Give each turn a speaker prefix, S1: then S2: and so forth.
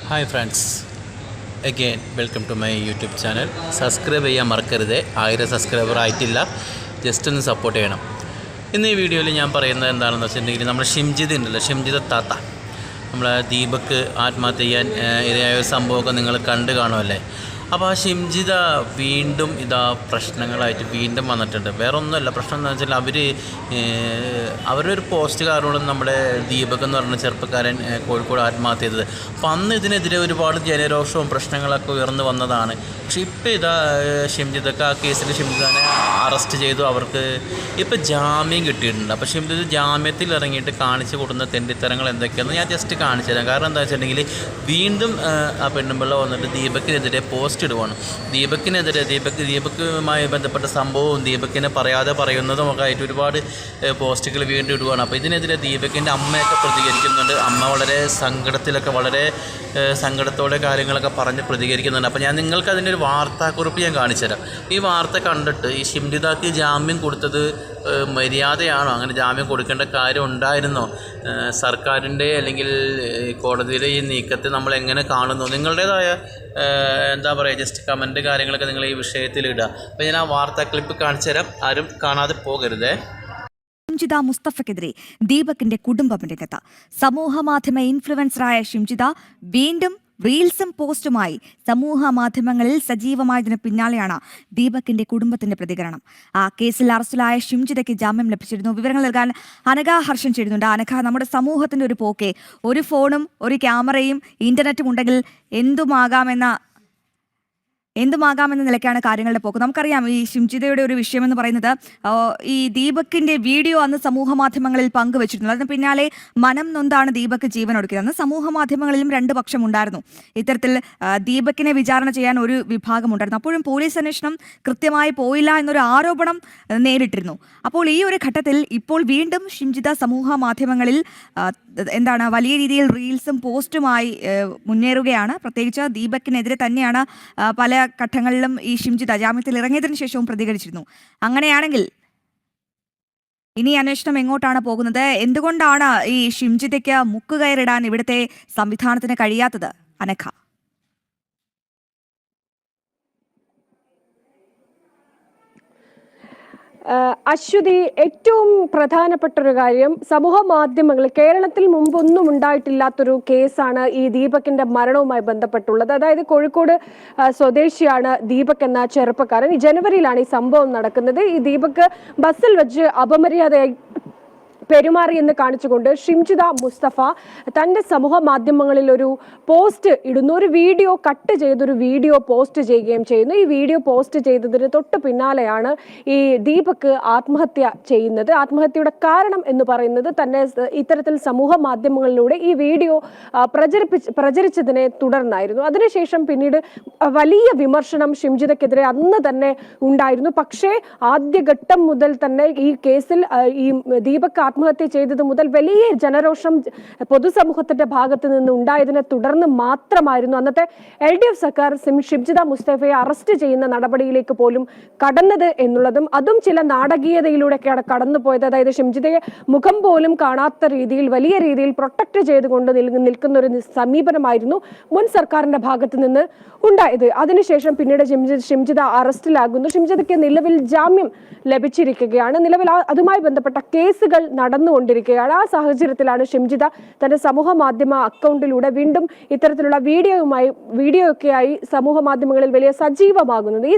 S1: Hi friends, again welcome to my YouTube channel. Subscribe ചെയ്യാൻ മറക്കരുത്. 1000 subscriber ആയിട്ടില്ല, just ഒന്ന് സപ്പോർട്ട് ചെയ്യണം. ഇന്ന് ഈ വീഡിയോയിൽ ഞാൻ പറയുന്നത് എന്താണെന്ന് വെച്ചിട്ടുണ്ടെങ്കിൽ, നമ്മുടെ ഷിംജിത് ഉണ്ടല്ലോ, ഷിംജിത താത്ത, നമ്മളെ ദീപക് ആത്മഹത്യ ചെയ്യാൻ ഇരയായ ഒരു സംഭവമൊക്കെ നിങ്ങൾ കണ്ടു കാണുമല്ലേ. അപ്പോൾ ആ ഷിംജിത വീണ്ടും പ്രശ്നങ്ങളായിട്ട് വീണ്ടും വന്നിട്ടുണ്ട്. വേറെ ഒന്നുമല്ല, പ്രശ്നം എന്താണെന്ന് വെച്ചാൽ അവരൊരു പോസ്റ്റ് കാരണം നമ്മുടെ ദീപക് എന്ന് പറഞ്ഞ ചെറുപ്പക്കാരൻ കോഴിക്കോട് ആത്മഹത്യ ചെയ്തത്. അപ്പോൾ അന്ന് ഇതിനെതിരെ ഒരുപാട് ജനരോഷവും പ്രശ്നങ്ങളൊക്കെ ഉയർന്നു വന്നതാണ്. പക്ഷേ ഇപ്പോൾ ഷിംജിതക്ക് ആ കേസിൽ ഷിംജിതനെ അറസ്റ്റ് ചെയ്തു. അവർക്ക് ഇപ്പോൾ ജാമ്യം കിട്ടിയിട്ടുണ്ട്. അപ്പോൾ ഷിംജിത് ജാമ്യത്തിൽ ഇറങ്ങിയിട്ട് കാണിച്ചു കൊടുക്കുന്ന തെണ്ടിത്തരങ്ങൾ എന്തൊക്കെയാണെന്ന് ഞാൻ ജസ്റ്റ് കാണിച്ചു തരാം. കാരണം എന്താ വെച്ചിട്ടുണ്ടെങ്കിൽ, വീണ്ടും ആ പെണ്ണുമ്പിള്ള വന്നിട്ട് ദീപക്കിനെതിരെ പോസ്റ്റ് ഇടുവാണ്. ദീപക്കുമായി ബന്ധപ്പെട്ട സംഭവവും ദീപക്കിനെ പറയാതെ പറയുന്നതുമൊക്കെ ആയിട്ട് ഒരുപാട് പോസ്റ്റുകൾ വീണ്ടും ഇടുവാണ്. അപ്പോൾ ഇതിനെതിരെ ദീപക്കിൻ്റെ അമ്മയൊക്കെ പ്രതികരിക്കുന്നുണ്ട്. അമ്മ വളരെ സങ്കടത്തോടെ കാര്യങ്ങളൊക്കെ പറഞ്ഞ് പ്രതികരിക്കുന്നുണ്ട്. അപ്പോൾ ഞാൻ നിങ്ങൾക്ക് അതിൻ്റെ ഒരു വാർത്താക്കുറിപ്പ് ഞാൻ കാണിച്ചു തരാം. ഈ വാർത്ത കണ്ടിട്ട് ഈ ഷിംജിതക്ക് ജാമ്യം കൊടുത്തത് മര്യാദയാണോ, അങ്ങനെ ജാമ്യം കൊടുക്കേണ്ട കാര്യം ഉണ്ടായിരുന്നോ, സർക്കാരിൻ്റെ അല്ലെങ്കിൽ കോടതിയിലെ ഈ നീക്കത്തെ നമ്മൾ എങ്ങനെ കാണുന്നു, നിങ്ങളുടേതായ എന്താ പറയുക, ജസ്റ്റ് കമൻറ്റ് കാര്യങ്ങളൊക്കെ നിങ്ങൾ ഈ വിഷയത്തിൽ ഇടുക. അപ്പോൾ ഞാൻ ആ വാർത്താ ക്ലിപ്പ് കാണിച്ചു തരാം, ആരും കാണാതെ പോകരുതേ.
S2: ഷിംജിത മുസ്തഫയ്ക്കെതിരെ ദീപകിന്റെ കുടുംബം രംഗത്ത്. സമൂഹ മാധ്യമ ഇൻഫ്ലുവൻസറായ ഷിംജിത വീണ്ടും റീൽസും പോസ്റ്റുമായി സമൂഹ മാധ്യമങ്ങളിൽ സജീവമായതിനു പിന്നാലെയാണ് ദീപകിന്റെ കുടുംബത്തിന്റെ പ്രതികരണം. ആ കേസിൽ അറസ്റ്റിലായ ഷിംജിതയ്ക്ക് ജാമ്യം ലഭിച്ചിരുന്നു. വിവരങ്ങൾ നൽകാൻ അനഘ ഹർഷൻ ചേരുന്നുണ്ട്. അനഘ, നമ്മുടെ സമൂഹത്തിന്റെ ഒരു പോക്കെ, ഒരു ഫോണും ഒരു ക്യാമറയും ഇന്റർനെറ്റും ഉണ്ടെങ്കിൽ എന്തുമാകാമെന്ന നിലയ്ക്കാണ് കാര്യങ്ങളുടെ പോക്ക്. നമുക്കറിയാം, ഈ ഷിംജിതയുടെ ഒരു വിഷയമെന്ന് പറയുന്നത് ഈ ദീപകിന്റെ വീഡിയോ അന്ന് സമൂഹ മാധ്യമങ്ങളിൽ പങ്കുവച്ചിരുന്നു. അതിന് പിന്നാലെ മനം നൊന്താണ് ദീപക് ജീവൻ ഒടുക്കിയത്. അന്ന് സമൂഹ മാധ്യമങ്ങളിലും രണ്ട് പക്ഷം ഉണ്ടായിരുന്നു. ഇത്തരത്തിൽ ദീപകിനെ വിചാരണ ചെയ്യാൻ ഒരു വിഭാഗമുണ്ടായിരുന്നു. അപ്പോഴും പോലീസ് അന്വേഷണം കൃത്യമായി പോയില്ല എന്നൊരു ആരോപണം നേരിട്ടിരുന്നു. അപ്പോൾ ഈ ഒരു ഘട്ടത്തിൽ ഇപ്പോൾ വീണ്ടും ഷിംജിത സമൂഹ മാധ്യമങ്ങളിൽ വലിയ രീതിയിൽ റീൽസും പോസ്റ്റുമായി മുന്നേറുകയാണ്. പ്രത്യേകിച്ച് ദീപകിനെതിരെ തന്നെയാണ് പല ഘട്ടങ്ങളിലും ഈ ഷിംജിത ജാമ്യത്തിൽ ഇറങ്ങിയതിനു ശേഷവും പ്രതികരിച്ചിരുന്നു. അങ്ങനെയാണെങ്കിൽ ഇനി അന്വേഷണം എങ്ങോട്ടാണ് പോകുന്നത്? എന്തുകൊണ്ടാണ് ഈ ഷിംജിതയ്ക്ക് മുക്കുകയറിടാൻ ഇവിടുത്തെ സംവിധാനത്തിന് കഴിയാത്തത്? അനഘ.
S3: അശ്വതി, ഏറ്റവും പ്രധാനപ്പെട്ട ഒരു കാര്യം, സമൂഹ മാധ്യമങ്ങൾ കേരളത്തിൽ മുമ്പൊന്നും ഉണ്ടായിട്ടില്ലാത്തൊരു കേസാണ് ഈ ദീപകിന്റെ മരണവുമായി ബന്ധപ്പെട്ടുള്ളത്. അതായത് കോഴിക്കോട് സ്വദേശിയാണ് ദീപക് എന്ന ചെറുപ്പക്കാരൻ. ഈ ജനുവരിയിലാണ് ഈ സംഭവം നടക്കുന്നത്. ഈ ദീപക് ബസ്സിൽ വെച്ച് അപമര്യാദയായി പെരുമാറി എന്ന് കാണിച്ചുകൊണ്ട് ഷിംജിത മുസ്തഫ തൻ്റെ സമൂഹ മാധ്യമങ്ങളിൽ ഒരു പോസ്റ്റ് ഇടുന്നു. ഒരു വീഡിയോ കട്ട് ചെയ്തൊരു വീഡിയോ പോസ്റ്റ് ചെയ്യുകയും ചെയ്യുന്നു. ഈ വീഡിയോ പോസ്റ്റ് ചെയ്തതിന് തൊട്ട് പിന്നാലെയാണ് ഈ ദീപക് ആത്മഹത്യ ചെയ്യുന്നത്. ആത്മഹത്യയുടെ കാരണം എന്ന് പറയുന്നത് തന്നെ ഇത്തരത്തിൽ സമൂഹ മാധ്യമങ്ങളിലൂടെ ഈ വീഡിയോ പ്രചരിച്ചതിനെ തുടർന്നായിരുന്നു. അതിനുശേഷം പിന്നീട് വലിയ വിമർശനം ഷിംജിതക്കെതിരെ അന്ന് തന്നെ ഉണ്ടായിരുന്നു. പക്ഷേ ആദ്യഘട്ടം മുതൽ തന്നെ ഈ കേസിൽ ഈ ദീപക് ആത്മഹത്യ ചെയ്തത് മുതൽ വലിയ ജനരോഷം പൊതുസമൂഹത്തിന്റെ ഭാഗത്ത് നിന്ന് ഉണ്ടായതിനെ തുടർന്ന് മാത്രമായിരുന്നു അന്നത്തെ LDF സർക്കാർ ഷിംജിത മുസ്തഫയെ അറസ്റ്റ് ചെയ്യുന്ന നടപടിയിലേക്ക് പോലും കടന്നത് എന്നുള്ളതും, അതും ചില നാടകീയതയിലൂടെയൊക്കെയാണ് കടന്നുപോയത്. അതായത് ഷിംജിതയെ മുഖം പോലും കാണാത്ത രീതിയിൽ വലിയ രീതിയിൽ പ്രൊട്ടക്ട് ചെയ്തുകൊണ്ട് നിൽക്കുന്ന ഒരു സമീപനമായിരുന്നു മുൻ സർക്കാരിന്റെ ഭാഗത്ത് നിന്ന് ഉണ്ടായത്. അതിനുശേഷം പിന്നീട് ഷിംജിത അറസ്റ്റിലാകുന്നു. ഷിംജിതയ്ക്ക് നിലവിൽ ജാമ്യം ലഭിച്ചിരിക്കുകയാണ്. നിലവിൽ അതുമായി ബന്ധപ്പെട്ട കേസുകൾ നടന്നുകൊണ്ടിരിക്കുകയാണ്. ആ സാഹചര്യത്തിലാണ് ഷിംജിത തന്റെ സമൂഹ മാധ്യമ അക്കൗണ്ടിലൂടെ വീണ്ടും ഇത്തരത്തിലുള്ള വീഡിയോയൊക്കെയായി സമൂഹ മാധ്യമങ്ങളിൽ വലിയ സജീവമാകുന്നത്. ഈ